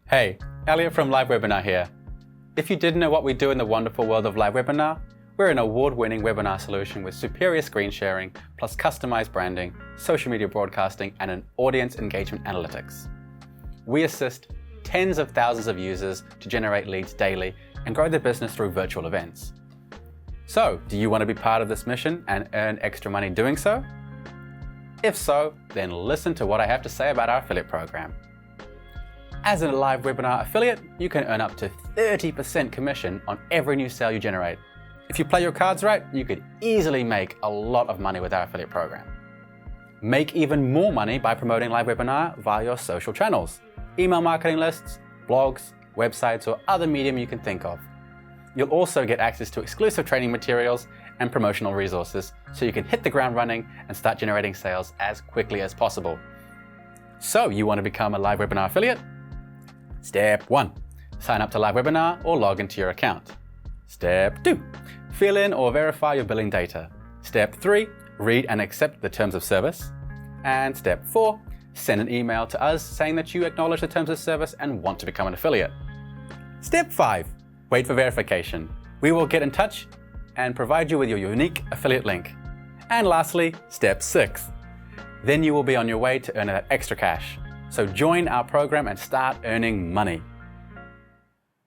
Hey, Elliot from LiveWebinar here. If you didn't know what we do in the wonderful world of LiveWebinar, we're an award-winning webinar solution with superior screen sharing, plus customized branding, social media broadcasting, and an audience engagement analytics. We assist tens of thousands of users to generate leads daily and grow their business through virtual events. So, do you want to be part of this mission and earn extra money doing so? If so, then listen to what I have to say about our affiliate program. As a LiveWebinar affiliate, you can earn up to 30% commission on every new sale you generate. If you play your cards right, you could easily make a lot of money with our affiliate program. Make even more money by promoting LiveWebinar via your social channels, email marketing lists, blogs, websites, or other medium you can think of. You'll also get access to exclusive training materials and promotional resources so you can hit the ground running and start generating sales as quickly as possible. So, you want to become a LiveWebinar affiliate? Step 1. Sign up to LiveWebinar or log into your account. Step 2. Fill in or verify your billing data. Step 3. Read and accept the terms of service. And Step 4. Send an email to us saying that you acknowledge the terms of service and want to become an affiliate. Step 5. Wait for verification. We will get in touch and provide you with your unique affiliate link. And lastly, Step 6. Then you will be on your way to earn that extra cash. So join our program and start earning money.